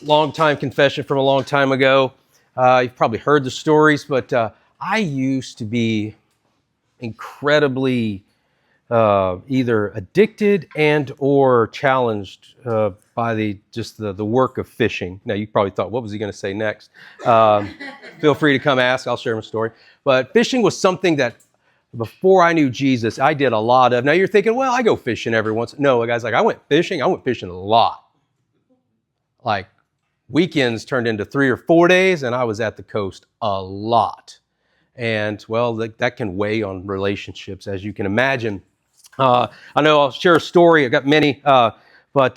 long time confession from a long time ago. You've probably heard the stories, but I used to be incredibly either addicted and or challenged by the work of fishing. Now, you probably thought, what was he going to say next? Feel free to come ask. I'll share my story. But fishing was something that before I knew Jesus, I did a lot of. Now, you're thinking, well, I go fishing every once. No, guys, like I went fishing a lot. Like weekends turned into 3 or 4 days, and I was at the coast a lot. And, well, that can weigh on relationships, as you can imagine. I know I'll share a story. I've got many, but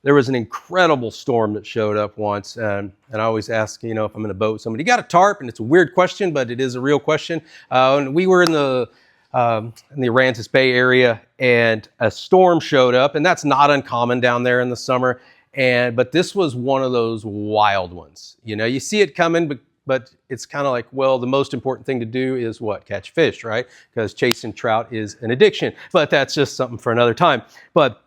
there was an incredible storm that showed up once. And I always ask, if I'm in a boat with somebody, you got a tarp? And it's a weird question, but it is a real question. And we were in the Aransas Bay area, and a storm showed up. And that's not uncommon down there in the summer. But this was one of those wild ones. You see it coming, but it's kind of like, well, the most important thing to do is what? Catch fish, right? Because chasing trout is an addiction. But that's just something for another time. But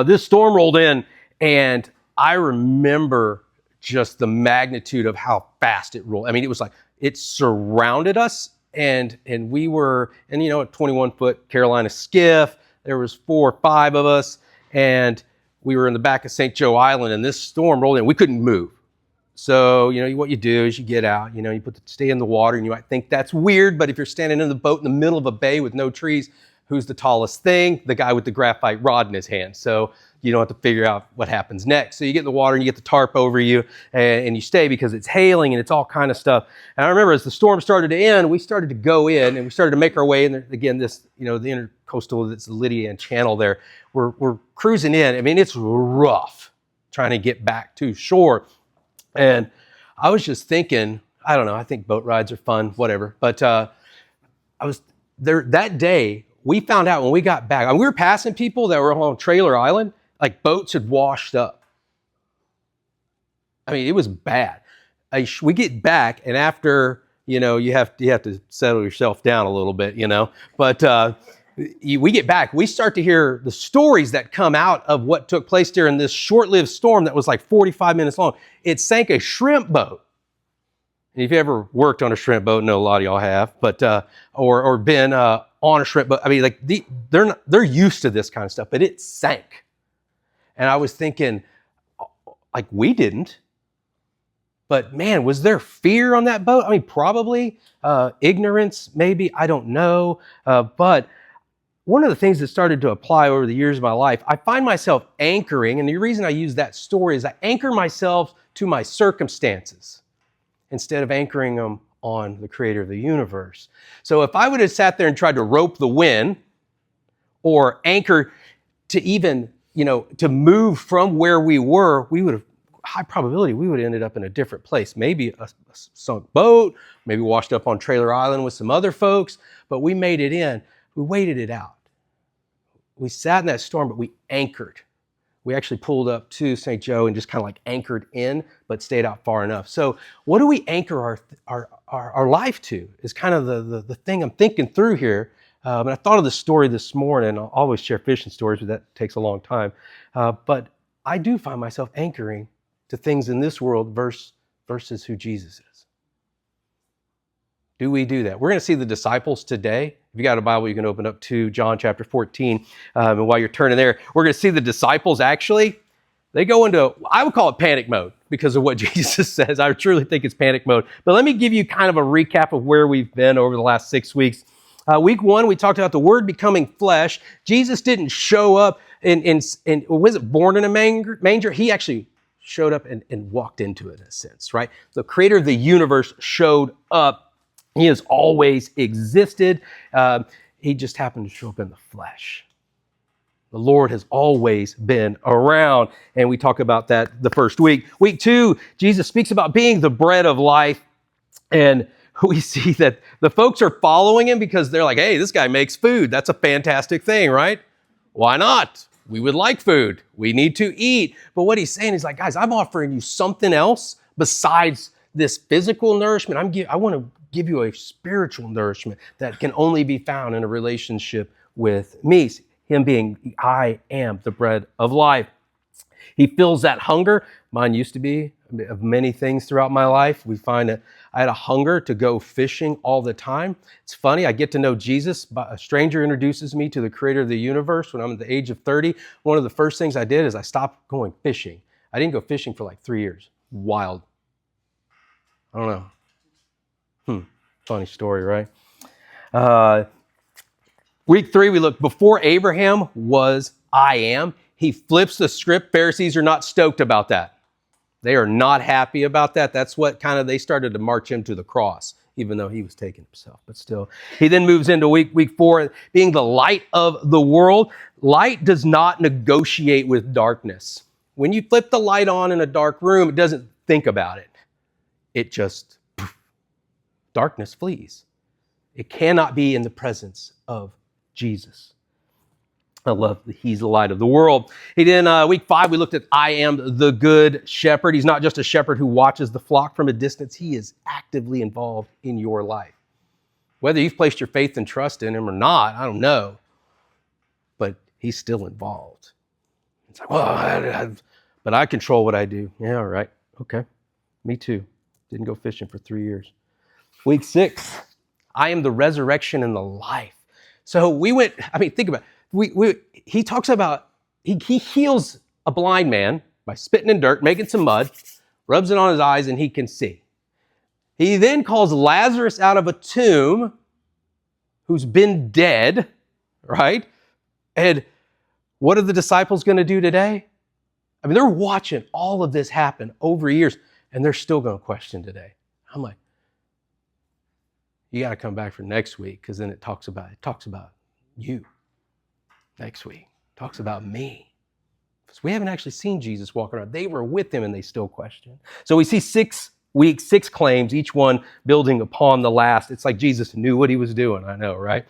this storm rolled in, and I remember just the magnitude of how fast it rolled. I mean, it was like it surrounded us, and we were, a 21-foot Carolina skiff. There was 4 or 5 of us, and we were in the back of St. Joe Island, and this storm rolled in. We couldn't move. So, what you do is you get out, you stay in the water, and you might think that's weird, but if you're standing in the boat in the middle of a bay with no trees, who's the tallest thing? The guy with the graphite rod in his hand. So you don't have to figure out what happens next. So you get in the water and you get the tarp over you, and you stay because it's hailing and it's all kind of stuff. And I remember as the storm started to end, we started to go in and we started to make our way in. Again, the intercoastal, it's the Lydian Channel there. We're cruising in. I mean, it's rough trying to get back to shore. And I was just thinking, I don't know, I think boat rides are fun, whatever. But I was there that day. We found out when we got back, we were passing people that were on Trailer Island, like boats had washed up. I mean, it was bad. We get back, and after, you have to settle yourself down a little bit, But we get back, we start to hear the stories that come out of what took place during this short-lived storm that was like 45 minutes long. It sank a shrimp boat. And if you ever worked on a shrimp boat, no, a lot of y'all have, but or been on a shrimp boat. I mean, like they're used to this kind of stuff, but it sank. And I was thinking, like, we didn't. But man, was there fear on that boat? I mean, probably ignorance, maybe, I don't know. But one of the things that started to apply over the years of my life, I find myself anchoring, and the reason I use that story is I anchor myself to my circumstances instead of anchoring them on the creator of the universe. So if I would have sat there and tried to rope the wind or anchor to even, to move from where we were, we would have, high probability, we would have ended up in a different place. Maybe a sunk boat, maybe washed up on Trailer Island with some other folks, but we made it in. We waited it out. We sat in that storm, but we anchored. We actually pulled up to St. Joe and just kind of like anchored in, but stayed out far enough. So what do we anchor our life to is kind of the thing I'm thinking through here. And I thought of the story this morning. I'll always share fishing stories, but that takes a long time. But I do find myself anchoring to things in this world versus who Jesus is. Do we do that? We're going to see the disciples today. If you got a Bible, you can open up to John chapter 14. And while you're turning there, we're going to see the disciples actually, they go into, I would call it panic mode because of what Jesus says. I truly think it's panic mode. But let me give you kind of a recap of where we've been over the last 6 weeks. Week 1, we talked about the Word becoming flesh. Jesus didn't show up was it born in a manger? He actually showed up and walked into it in a sense, right? The creator of the universe showed up. He has always existed. He just happened to show up in the flesh. The Lord has always been around. And we talk about that the first week. Week 2, Jesus speaks about being the bread of life. And we see that the folks are following him because they're like, hey, this guy makes food. That's a fantastic thing, right? Why not? We would like food. We need to eat. But what he's saying is like, guys, I'm offering you something else besides this physical nourishment. I want to give you a spiritual nourishment that can only be found in a relationship with me. Him being, I am the bread of life. He fills that hunger. Mine used to be of many things throughout my life. We find that I had a hunger to go fishing all the time. It's funny, I get to know Jesus. A stranger introduces me to the creator of the universe when I'm at the age of 30. One of the first things I did is I stopped going fishing. I didn't go fishing for like 3 years. Wild. I don't know. Funny story, right? Week 3, we look, before Abraham was I am. He flips the script. Pharisees are not stoked about that. They are not happy about that. That's what they started to march him to the cross, even though he was taking himself. But still, he then moves into week 4, being the light of the world. Light does not negotiate with darkness. When you flip the light on in a dark room, it doesn't think about it. It just, darkness flees. It cannot be in the presence of Jesus. I love that he's the light of the world. He did week 5, we looked at I am the good shepherd. He's not just a shepherd who watches the flock from a distance. He is actively involved in your life. Whether you've placed your faith and trust in him or not, I don't know. But he's still involved. It's like, well, but I control what I do. Yeah, all right. Okay. Me too. Didn't go fishing for 3 years. Week 6, I am the resurrection and the life. So we went, think about it. He talks about, he heals a blind man by spitting in dirt, making some mud, rubs it on his eyes, and he can see. He then calls Lazarus out of a tomb who's been dead, right? And what are the disciples going to do today? They're watching all of this happen over years, and they're still going to question today. I'm like, you got to come back for next week, because then it talks about you. Next week, talks about me. Because we haven't actually seen Jesus walking around. They were with him and they still question. So we see 6 weeks, 6 claims, each one building upon the last. It's like Jesus knew what he was doing. I know, right?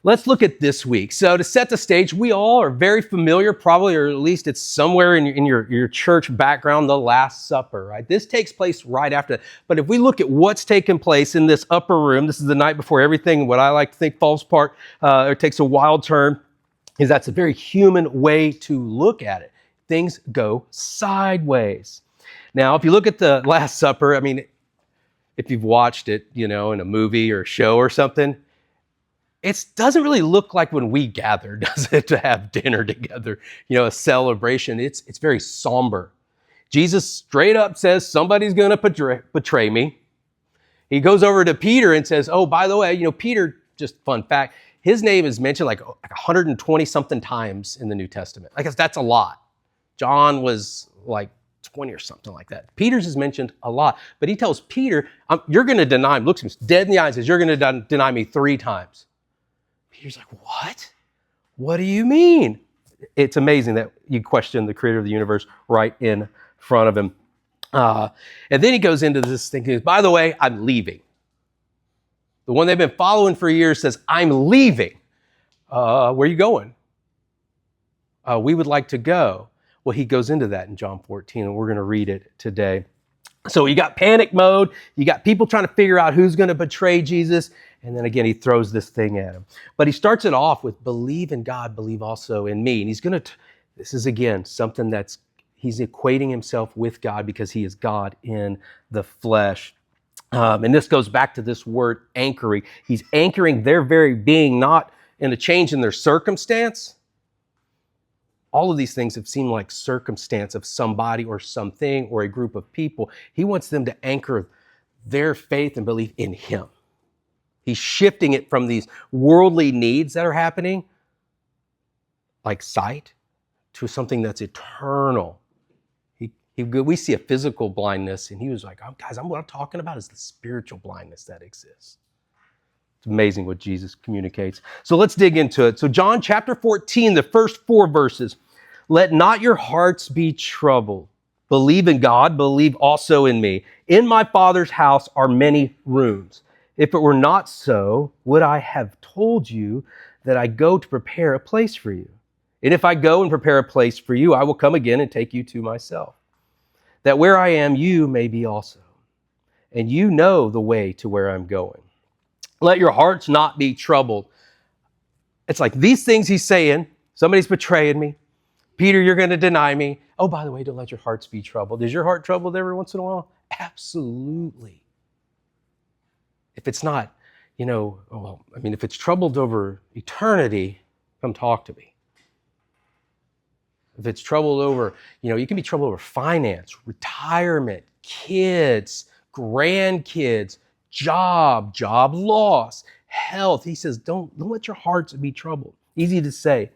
Let's look at this week. So to set the stage, we all are very familiar, probably, or at least it's somewhere in your church background, the Last Supper, right? This takes place right after. But if we look at what's taken place in this upper room, this is the night before everything, what I like to think falls apart, or takes a wild turn, is that's a very human way to look at it. Things go sideways. Now, if you look at the Last Supper, if you've watched it, in a movie or a show or something, it doesn't really look like when we gather, does it, to have dinner together, a celebration. It's very somber. Jesus straight up says, somebody's going to betray me. He goes over to Peter and says, oh, by the way, Peter, just fun fact, his name is mentioned like 120 something times in the New Testament. I guess that's a lot. John was like 20 or something like that. Peter's is mentioned a lot, but he tells Peter, you're going to deny him, looks him dead in the eye and says, you're going to deny me 3 times. Peter's like, what? What do you mean? It's amazing that you question the creator of the universe right in front of him. And then he goes into this thing. By the way, I'm leaving. The one they've been following for years says, I'm leaving. Where are you going? We would like to go. Well, he goes into that in John 14, and we're going to read it today. So you got panic mode. You got people trying to figure out who's going to betray Jesus. And then again, he throws this thing at him. But he starts it off with, believe in God, believe also in me. And he's going to, this is again, something he's equating himself with God because he is God in the flesh. And this goes back to this word anchoring. He's anchoring their very being, not in a change in their circumstance. All of these things have seemed like circumstance of somebody or something or a group of people. He wants them to anchor their faith and belief in him. He's shifting it from these worldly needs that are happening, like sight, to something that's eternal. We see a physical blindness, and he was like, guys, what I'm talking about is the spiritual blindness that exists. It's amazing what Jesus communicates. So let's dig into it. So John chapter 14, the first 4 verses. Let not your hearts be troubled. Believe in God, believe also in me. In my Father's house are many rooms. If it were not so, would I have told you that I go to prepare a place for you? And if I go and prepare a place for you, I will come again and take you to myself, that where I am, you may be also. And you know the way to where I'm going. Let your hearts not be troubled. It's like these things he's saying, somebody's betraying me. Peter, you're going to deny me. Oh, by the way, don't let your hearts be troubled. Is your heart troubled every once in a while? Absolutely. If it's not, if it's troubled over eternity, come talk to me. If it's troubled over, you can be troubled over finance, retirement, kids, grandkids, job loss, health. He says, don't let your hearts be troubled. Easy to say.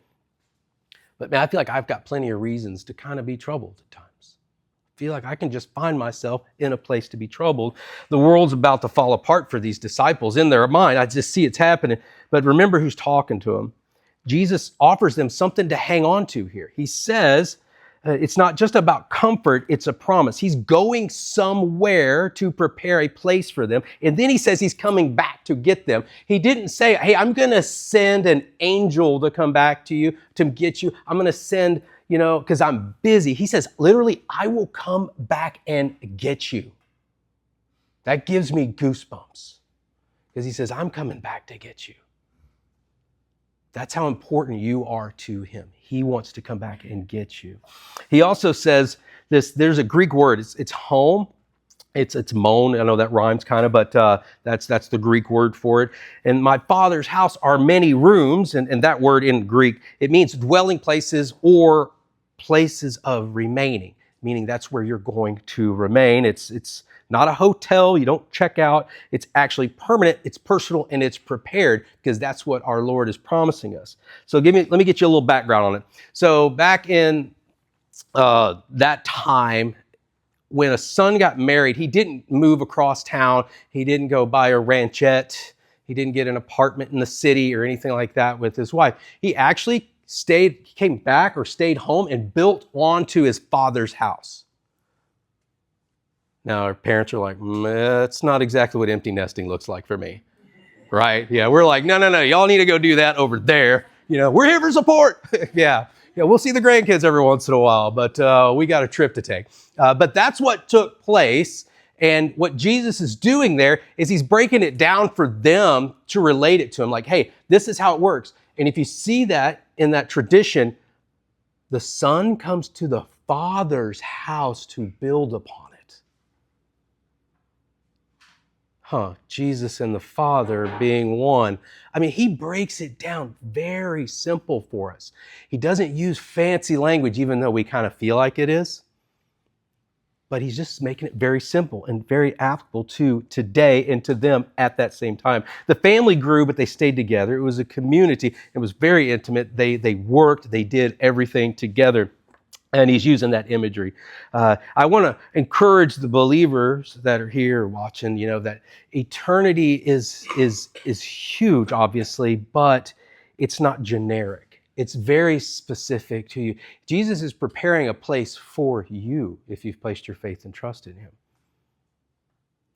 But man, I feel like I've got plenty of reasons to kind of be troubled at times. I feel like I can just find myself in a place to be troubled. The world's about to fall apart for these disciples in their mind. I just see it's happening. But remember who's talking to them. Jesus offers them something to hang on to here. He says, it's not just about comfort, it's a promise. He's going somewhere to prepare a place for them. And then he says he's coming back to get them. He didn't say, hey, I'm going to send an angel to come back to you, to get you. I'm going to send, because I'm busy. He says, literally, I will come back and get you. That gives me goosebumps because he says, I'm coming back to get you. That's how important you are to him. He wants to come back and get you. He also says this, there's a Greek word, it's home. It's moan. I know that rhymes kind of, but that's the Greek word for it. In my Father's house are many rooms, and that word in Greek, it means dwelling places or places of remaining, meaning that's where you're going to remain. It's not a hotel. You don't check out. It's actually permanent. It's personal, and it's prepared because that's what our Lord is promising us. So let me get you a little background on it. So back in that time, when a son got married, he didn't move across town. He didn't go buy a ranchette. He didn't get an apartment in the city or anything like that with his wife. He actually came back or stayed home and built onto his father's house. Now, our parents are like, that's not exactly what empty nesting looks like for me, right? Yeah, we're like, no, y'all need to go do that over there. We're here for support. Yeah, we'll see the grandkids every once in a while, but we got a trip to take. But that's what took place, and what Jesus is doing there is he's breaking it down for them to relate it to him, like, hey, this is how it works. And if you see that in that tradition, the son comes to the father's house to build upon it. Jesus and the Father being one. I mean, he breaks it down very simple for us. He doesn't use fancy language, even though we kind of feel like it is. But he's just making it very simple and very applicable to today and to them at that same time. The family grew, but they stayed together. It was a community. It was very intimate. They worked. They did everything together. And he's using that imagery. I want to encourage the believers that are here watching, that eternity is huge, obviously, but it's not generic. It's very specific to you. Jesus is preparing a place for you if you've placed your faith and trust in him.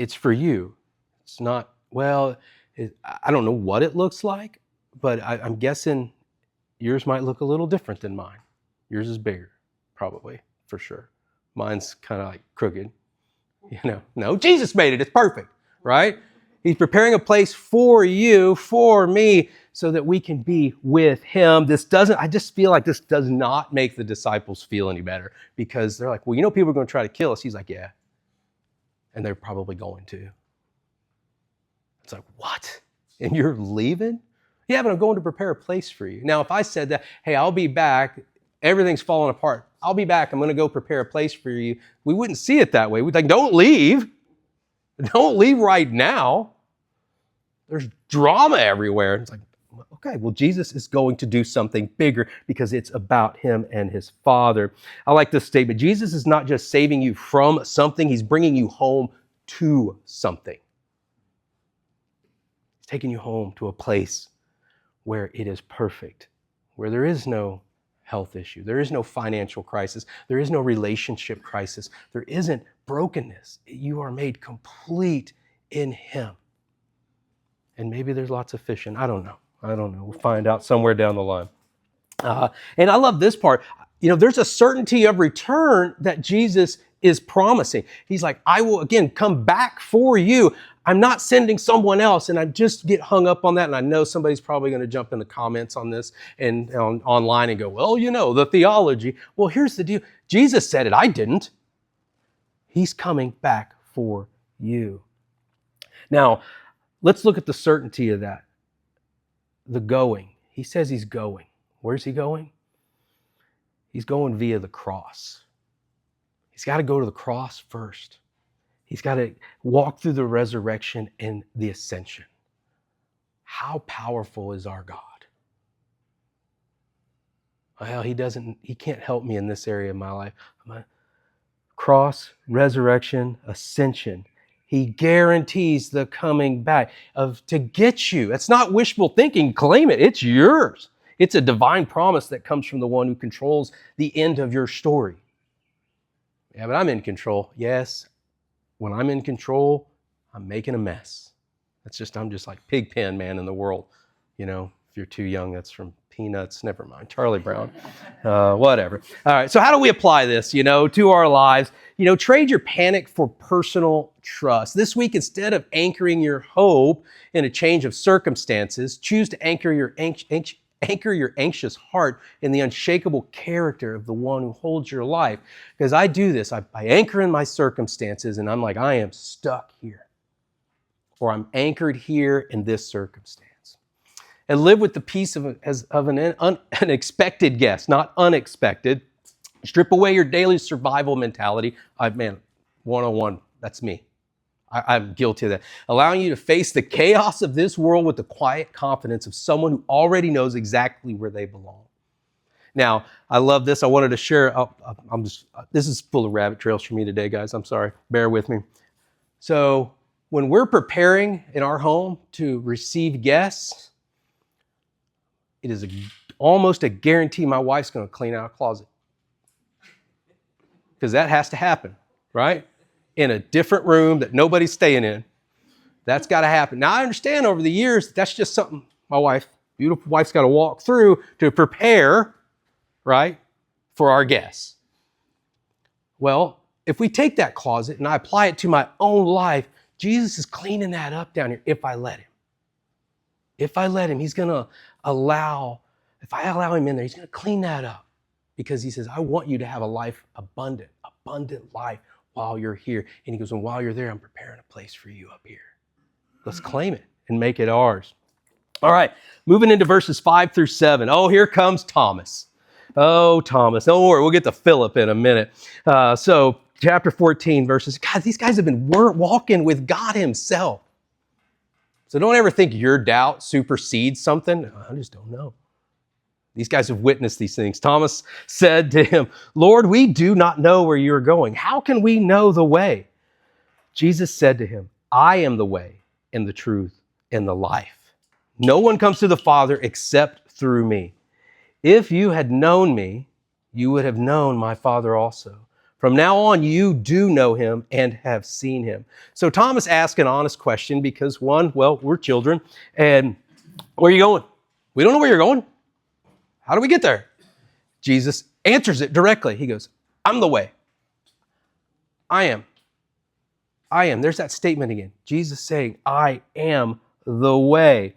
It's for you. It's not, I don't know what it looks like, but I'm guessing yours might look a little different than mine. Yours is bigger. Probably, for sure. Mine's kind of like crooked. No, Jesus made it. It's perfect, right? He's preparing a place for you, for me, so that we can be with him. I just feel like this does not make the disciples feel any better because they're like, well, people are going to try to kill us. He's like, yeah. And they're probably going to. It's like, what? And you're leaving? Yeah, but I'm going to prepare a place for you. Now, if I said that, hey, I'll be back. Everything's falling apart. I'll be back. I'm going to go prepare a place for you. We wouldn't see it that way. We'd like, don't leave. Don't leave right now. There's drama everywhere. It's like, okay, well, Jesus is going to do something bigger because it's about him and his Father. I like this statement. Jesus is not just saving you from something. He's bringing you home to something. He's taking you home to a place where it is perfect, where there is no health issue. There is no financial crisis. There is no relationship crisis. There isn't brokenness. You are made complete in him. And maybe there's lots of fishing. I don't know. We'll find out somewhere down the line. And I love this part. There's a certainty of return that Jesus is promising. He's like, I will again come back for you. I'm not sending someone else. And I just get hung up on that. And I know somebody's probably going to jump in the comments on this and online and go, well, the theology. Well, here's the deal. Jesus said it. I didn't. He's coming back for you. Now, let's look at the certainty of that. The going. He says he's going. Where's he going? He's going via the cross. He's got to go to the cross first. He's got to walk through the resurrection and the ascension. How powerful is our God? Well, he can't help me in this area of my life. Cross, resurrection, ascension. He guarantees the coming back to get you. It's not wishful thinking. Claim it. It's yours. It's a divine promise that comes from the one who controls the end of your story. Yeah, but I'm in control. Yes. When I'm in control, I'm making a mess. I'm just like Pigpen Man in the world. If you're too young, that's from Peanuts. Never mind. Charlie Brown. Whatever. All right. So how do we apply this, to our lives? Trade your panic for personal trust. This week, instead of anchoring your hope in a change of circumstances, choose to anchor your anxious heart in the unshakable character of the one who holds your life. Because I do this. I anchor in my circumstances and I'm like, I am stuck here. Or I'm anchored here in this circumstance. And live with the peace of an unexpected guest, not unexpected. Strip away your daily survival mentality. 101, that's me. I'm guilty of that. Allowing you to face the chaos of this world with the quiet confidence of someone who already knows exactly where they belong. Now, I love this. I wanted to share. This is full of rabbit trails for me today, guys. I'm sorry. Bear with me. So when we're preparing in our home to receive guests, it is almost a guarantee my wife's going to clean out a closet. Because that has to happen, right? In a different room that nobody's staying in. That's got to happen. Now, I understand over the years, that's just something my beautiful wife's got to walk through to prepare, right, for our guests. Well, if we take that closet and I apply it to my own life, Jesus is cleaning that up down here if I let him. If I let him, he's going to if I allow him in there, he's going to clean that up. Because he says, I want you to have a life abundant life while you're here. And he goes, and while you're there, I'm preparing a place for you up here. Let's claim it and make it ours. All right, moving into verses 5-7. Oh, here comes Thomas. Oh, Thomas. Don't worry, we'll get to Philip in a minute. So chapter 14, verses. God, these guys have been walking with God himself. So don't ever think your doubt supersedes something. I just don't know. These guys have witnessed these things. Thomas said to him, Lord, we do not know where you're going. How can we know the way? Jesus said to him, I am the way and the truth and the life. No one comes to the Father except through me. If you had known me, you would have known my Father also. From now on, you do know him and have seen him. So Thomas asked an honest question because we're children. And where are you going? We don't know where you're going. How do we get there? Jesus answers it directly. He goes, I'm the way. I am. There's that statement again. Jesus saying, I am the way.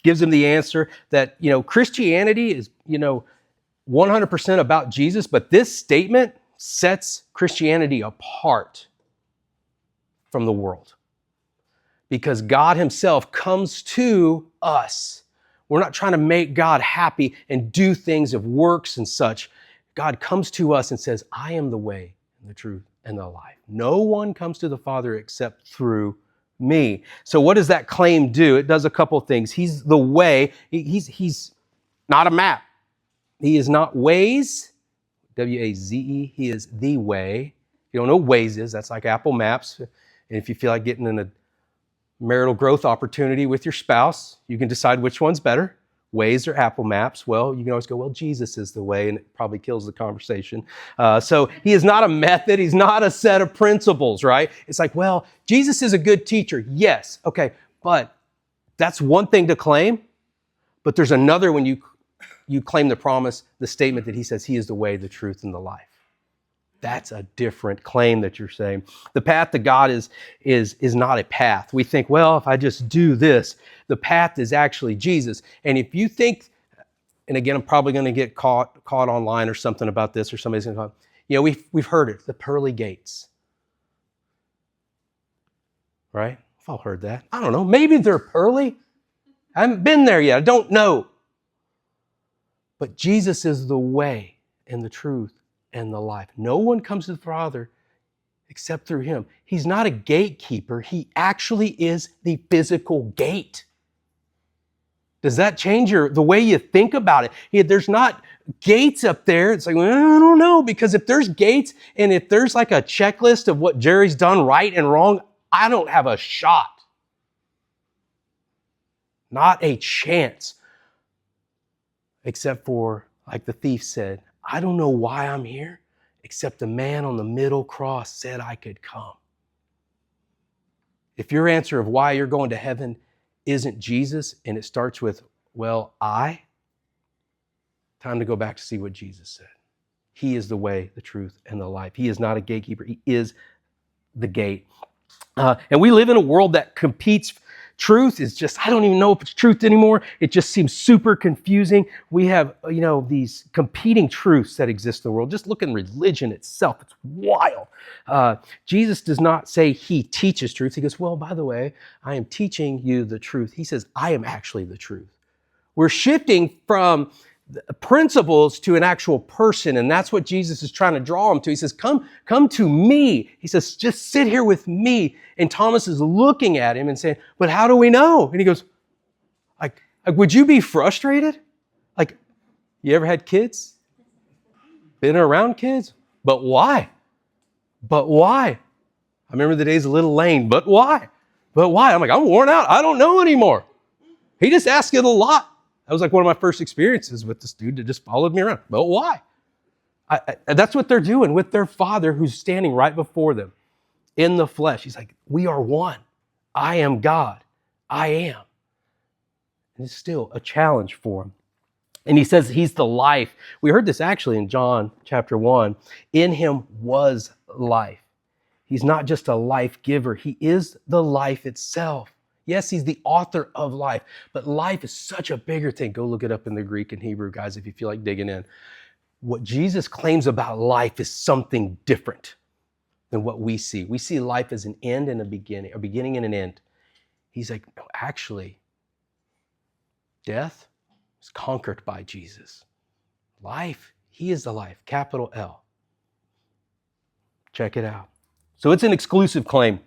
Gives him the answer that, Christianity is, 100% about Jesus, but this statement sets Christianity apart from the world. Because God himself comes to us. We're not trying to make God happy and do things of works and such. God comes to us and says, I am the way and the truth and the life. No one comes to the Father except through me. So what does that claim do? It does a couple things. He's the way. He's not a map. He is not Waze, W-A-Z-E. He is the way. You don't know what Waze is. That's like Apple Maps. And if you feel like getting in a marital growth opportunity with your spouse, you can decide which one's better, Waze or Apple Maps. Well, you can always go, Jesus is the way, and it probably kills the conversation. So he is not a method. He's not a set of principles, right? It's like, Jesus is a good teacher. Yes. Okay. But that's one thing to claim. But there's another when you claim the promise, the statement that he says he is the way, the truth, and the life. That's a different claim that you're saying. The path to God is not a path. We think, well, if I just do this, the path is actually Jesus. And if you think, and again, I'm probably going to get caught online or something about this, or somebody's going to call, we've heard it, the pearly gates. Right? We've all heard that. I don't know. Maybe they're pearly. I haven't been there yet. I don't know. But Jesus is the way and the truth and the life. No one comes to the Father except through him. He's not a gatekeeper. He actually is the physical gate. Does that change the way you think about it? There's not gates up there. It's like, well, I don't know, because if there's gates and if there's like a checklist of what Jerry's done right and wrong, I don't have a shot. Not a chance. Except for, like the thief said, I don't know why I'm here, except the man on the middle cross said I could come. If your answer of why you're going to heaven isn't Jesus, and it starts with, well, time to go back to see what Jesus said. He is the way, the truth, and the life. He is not a gatekeeper. He is the gate. And we live in a world that competes. Truth is just, I don't even know if it's truth anymore. It just seems super confusing. We have, these competing truths that exist in the world. Just look in religion itself. It's wild. Jesus does not say he teaches truth. He goes, well, by the way, I am teaching you the truth. He says, I am actually the truth. We're shifting from principles to an actual person, and that's what Jesus is trying to draw him to. He says, come to me. He says, just sit here with me. And Thomas is looking at him and saying, but how do we know? And he goes, like would you be frustrated? Like, you ever had kids? Been around kids? But why? But why? I remember the days of Little Lane, but why? But why? I'm like, I'm worn out. I don't know anymore. He just asked it a lot. That was like one of my first experiences with this dude that just followed me around. But why? That's what they're doing with their Father who's standing right before them in the flesh. He's like, we are one. I am God. I am. And it's still a challenge for him. And he says he's the life. We heard this actually in John chapter 1. In him was life. He's not just a life giver. He is the life itself. Yes, he's the author of life, but life is such a bigger thing. Go look it up in the Greek and Hebrew, guys, if you feel like digging in. What Jesus claims about life is something different than what we see. We see life as an end and a beginning and an end. He's like, no, actually, death is conquered by Jesus. Life, he is the life, capital L. Check it out. So it's an exclusive claim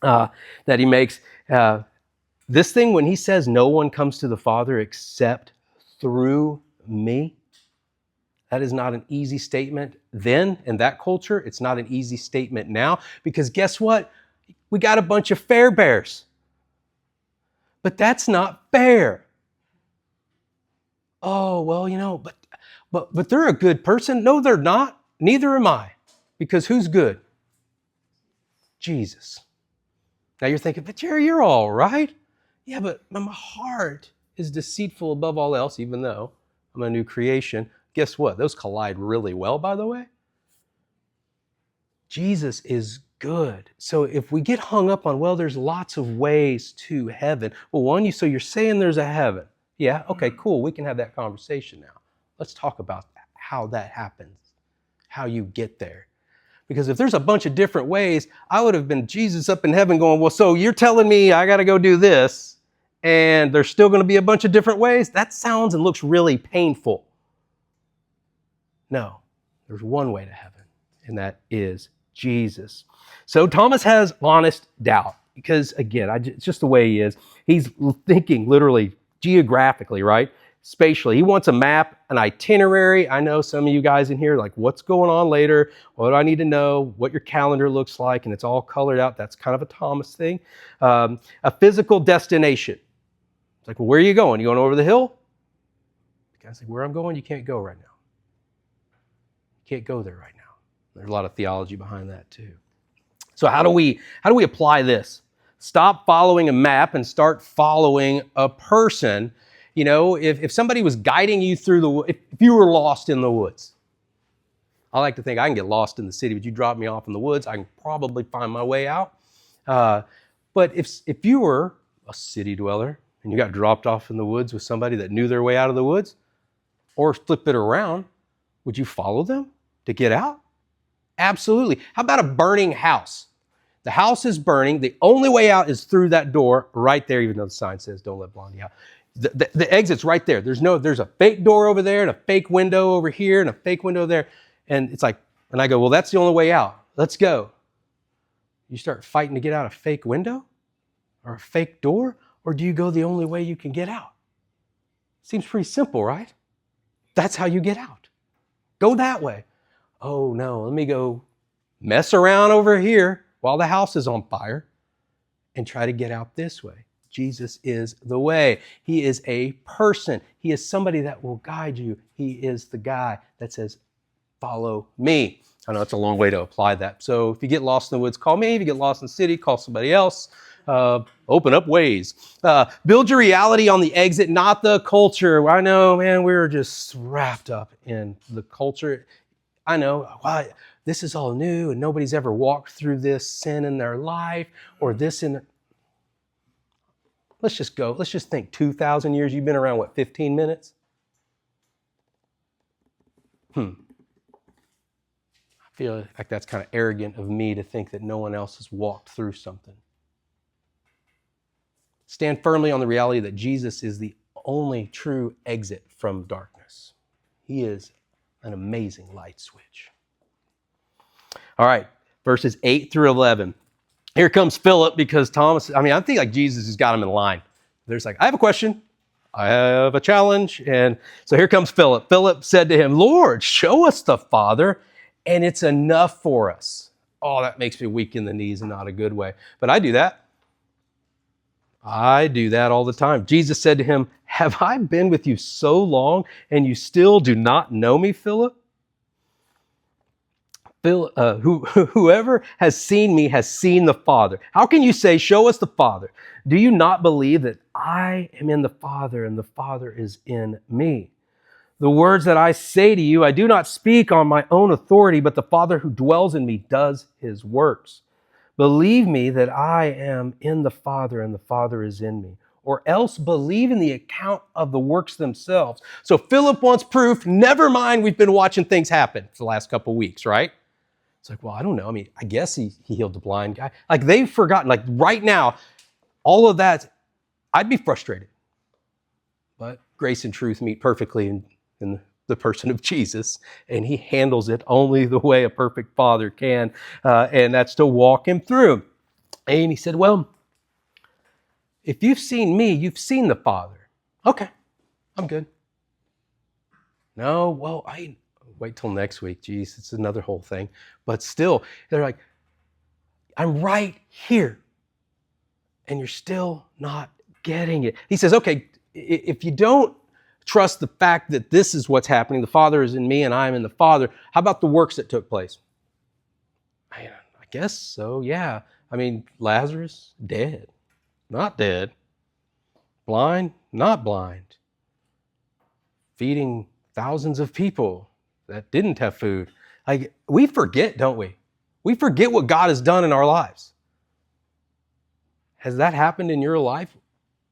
that he makes. This thing, when he says no one comes to the Father except through me, that is not an easy statement then in that culture. It's not an easy statement now, because guess what? We got a bunch of fair bears. But that's not fair. Oh, well, but they're a good person. No, they're not. Neither am I. Because who's good? Jesus. Now you're thinking, but Jerry, you're all right. Yeah, but my heart is deceitful above all else, even though I'm a new creation. Guess what? Those collide really well, by the way. Jesus is good. So if we get hung up on, well, there's lots of ways to heaven. Well, so you're saying there's a heaven. Yeah, okay, cool. We can have that conversation now. Let's talk about how that happens, how you get there. Because if there's a bunch of different ways, I would have been Jesus up in heaven going, well, so you're telling me I got to go do this, and there's still going to be a bunch of different ways? That sounds and looks really painful. No, there's one way to heaven, and that is Jesus. So Thomas has honest doubt because, again, it's just the way he is. He's thinking literally geographically, right? Spatially. He wants a map, an itinerary. I know some of you guys in here, like, what's going on later? What do I need to know? What your calendar looks like? And it's all colored out. That's kind of a Thomas thing. A physical destination. It's like, well, where are you going? You going over the hill? The guy's like, where I'm going, you can't go right now. You can't go there right now. There's a lot of theology behind that too. So how do we apply this? Stop following a map and start following a person. You know, if somebody was guiding you through if you were lost in the woods, I like to think I can get lost in the city, but you drop me off in the woods, I can probably find my way out. But if you were a city dweller and you got dropped off in the woods with somebody that knew their way out of the woods, or flip it around, would you follow them to get out? Absolutely. How about a burning house? The house is burning. The only way out is through that door right there, even though the sign says don't let Blondie out. The exit's right there. There's a fake door over there and a fake window over here and a fake window there. And it's like, and I go, well, that's the only way out. Let's go. You start fighting to get out a fake window or a fake door, or do you go the only way you can get out? Seems pretty simple, right? That's how you get out. Go that way. Oh no, let me go mess around over here while the house is on fire and try to get out this way. Jesus is the way. He is a person. He is somebody that will guide you. He is the guy that says, follow me. I know it's a long way to apply that. So if you get lost in the woods, call me. If you get lost in the city, call somebody else. Open up ways. Build your reality on the exit, not the culture. I know, man, we're just wrapped up in the culture. I know, why this is all new and nobody's ever walked through this sin in their life or this in their... Let's just go. Let's just think 2,000 years. You've been around, what, 15 minutes? I feel like that's kind of arrogant of me to think that no one else has walked through something. Stand firmly on the reality that Jesus is the only true exit from darkness. He is an amazing light switch. All right, verses 8 through 11. Here comes Philip because Thomas, I think like Jesus has got him in line. There's like, I have a question. I have a challenge. And so here comes Philip. Philip said to him, Lord, show us the Father, and it's enough for us. Oh, that makes me weak in the knees in not a good way. But I do that. I do that all the time. Jesus said to him, have I been with you so long and you still do not know me, Philip? Whoever has seen me has seen the Father. How can you say, show us the Father? Do you not believe that I am in the Father and the Father is in me? The words that I say to you, I do not speak on my own authority, but the Father who dwells in me does his works. Believe me that I am in the Father and the Father is in me, or else believe in the account of the works themselves. So Philip wants proof. Never mind, we've been watching things happen for the last couple of weeks, right? It's like, well, I don't know. I guess he healed the blind guy. Like they've forgotten, like right now, all of that, I'd be frustrated. But grace and truth meet perfectly in the person of Jesus, and he handles it only the way a perfect father can, and that's to walk him through. And he said, well, if you've seen me, you've seen the Father. Okay, I'm good. No, well, wait till next week. Geez, it's another whole thing. But still, they're like, I'm right here. And you're still not getting it. He says, okay, if you don't trust the fact that this is what's happening, the Father is in me and I am in the Father, how about the works that took place? I guess so, yeah. Lazarus, dead. Not dead. Blind, not blind. Feeding thousands of people that didn't have food. Like, we forget, don't we? We forget what God has done in our lives. Has that happened in your life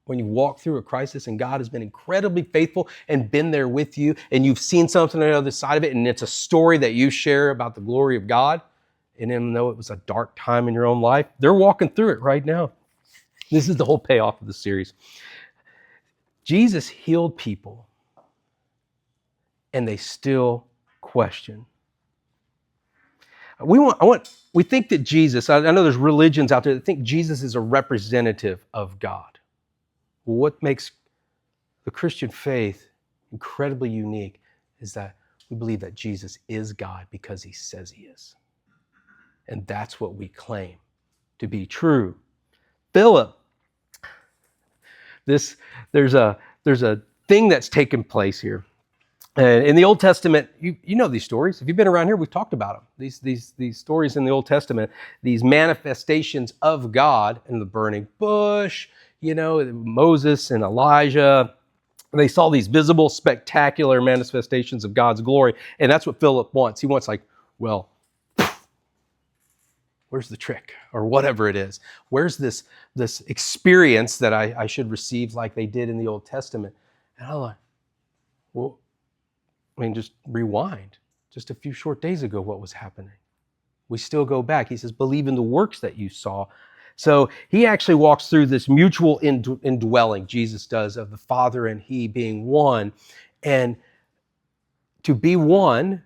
when you walk through a crisis and God has been incredibly faithful and been there with you and you've seen something on the other side of it and it's a story that you share about the glory of God? And even though it was a dark time in your own life, they're walking through it right now. This is the whole payoff of the series. Jesus healed people and they still question. We think that Jesus, I know there's religions out there that think Jesus is a representative of God. Well, what makes the Christian faith incredibly unique is that we believe that Jesus is God because he says he is. And that's what we claim to be true. Philip, there's a thing that's taken place here. And in the Old Testament, you know these stories. If you've been around here, we've talked about them. These stories in the Old Testament, these manifestations of God in the burning bush, Moses and Elijah, They saw these visible, spectacular manifestations of God's glory. And that's what Philip wants. He wants like, well, where's the trick? Or whatever it is. Where's this experience that I should receive like they did in the Old Testament? And I'm like, well, I mean, just rewind. Just a few short days ago, what was happening? We still go back. He says, believe in the works that you saw. So he actually walks through this mutual indwelling, Jesus does, of the Father and he being one. And to be one,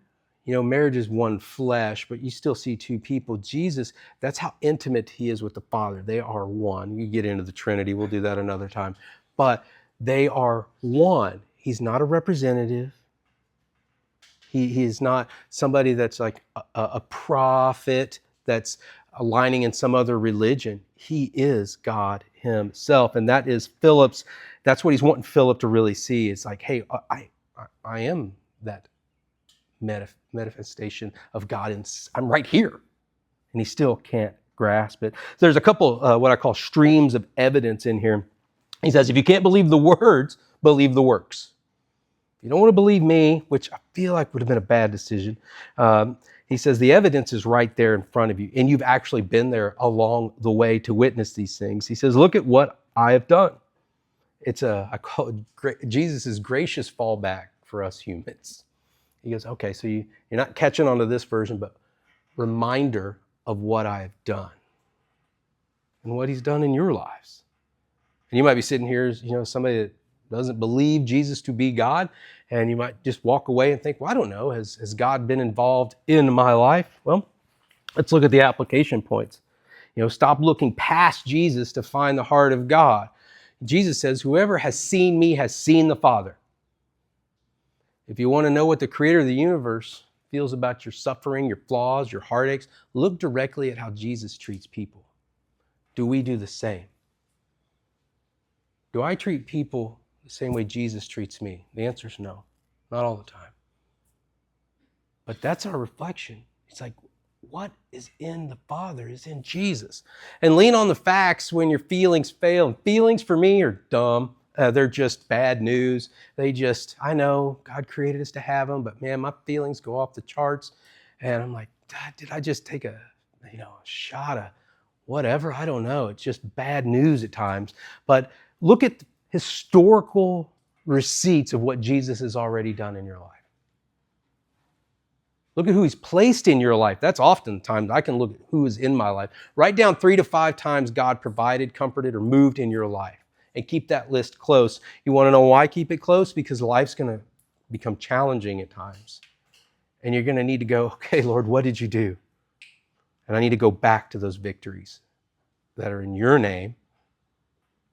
marriage is one flesh, but you still see two people. Jesus, that's how intimate he is with the Father. They are one. You get into the Trinity. We'll do that another time. But they are one. He's not a representative. He is not somebody that's like a prophet that's aligning in some other religion. He is God himself. And that is that's what he's wanting Philip to really see. It's like, hey, I am that manifestation of God. And I'm right here. And he still can't grasp it. There's a couple, what I call streams of evidence in here. He says, if you can't believe the words, believe the works. You don't want to believe me, which I feel like would have been a bad decision. He says the evidence is right there in front of you, and you've actually been there along the way to witness these things. He says, look at what I have done. I call it Jesus' gracious fallback for us humans. He goes, okay, so you're not catching on to this version, but reminder of what I have done and what he's done in your lives. And you might be sitting here as somebody that doesn't believe Jesus to be God, and you might just walk away and think, well, I don't know, has God been involved in my life? Well, let's look at the application points. Stop looking past Jesus to find the heart of God. Jesus says, whoever has seen me has seen the Father. If you want to know what the creator of the universe feels about your suffering, your flaws, your heartaches, look directly at how Jesus treats people. Do we do the same? Do I treat people the same way Jesus treats me? The answer is no, not all the time. But that's our reflection. It's like, what is in the Father is in Jesus. And lean on the facts when your feelings fail. Feelings for me are dumb. They're just bad news. I know God created us to have them, but man, my feelings go off the charts. And I'm like, did I just take a shot of whatever? I don't know. It's just bad news at times. But look at historical receipts of what Jesus has already done in your life. Look at who he's placed in your life. That's oftentimes I can look at who is in my life. Write down 3 to 5 times God provided, comforted, or moved in your life. And keep that list close. You want to know why keep it close? Because life's going to become challenging at times. And you're going to need to go, okay, Lord, what did you do? And I need to go back to those victories that are in your name.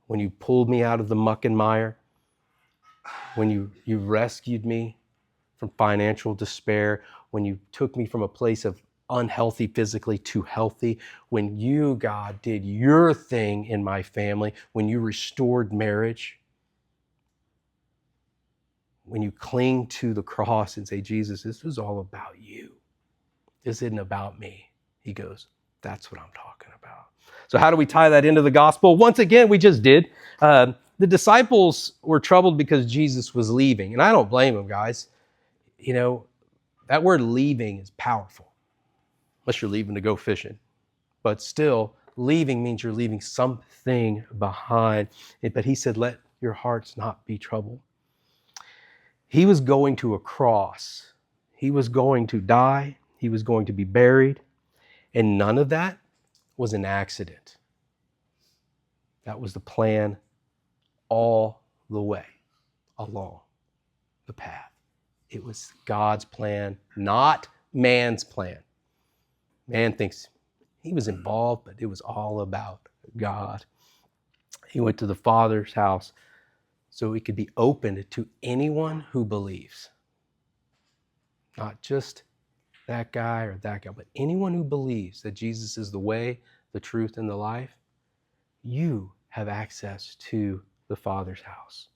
When you pulled me out of the muck and mire, when you rescued me from financial despair, when you took me from a place of unhealthy physically to healthy, when you, God, did your thing in my family, when you restored marriage, when you cling to the cross and say, Jesus, this was all about you. This isn't about me. He goes, that's what I'm talking about. So how do we tie that into the gospel? Once again, we just did. The disciples were troubled because Jesus was leaving. And I don't blame them, guys. That word leaving is powerful. Unless you're leaving to go fishing. But still, leaving means you're leaving something behind. But he said, let your hearts not be troubled. He was going to a cross. He was going to die. He was going to be buried. And none of that was an accident. That was the plan all the way along the path. It was God's plan, not man's plan. Man thinks he was involved, but it was all about God. He went to the Father's house so it could be opened to anyone who believes. Not just that guy or that guy, but anyone who believes that Jesus is the way, the truth, and the life. You have access to the Father's house.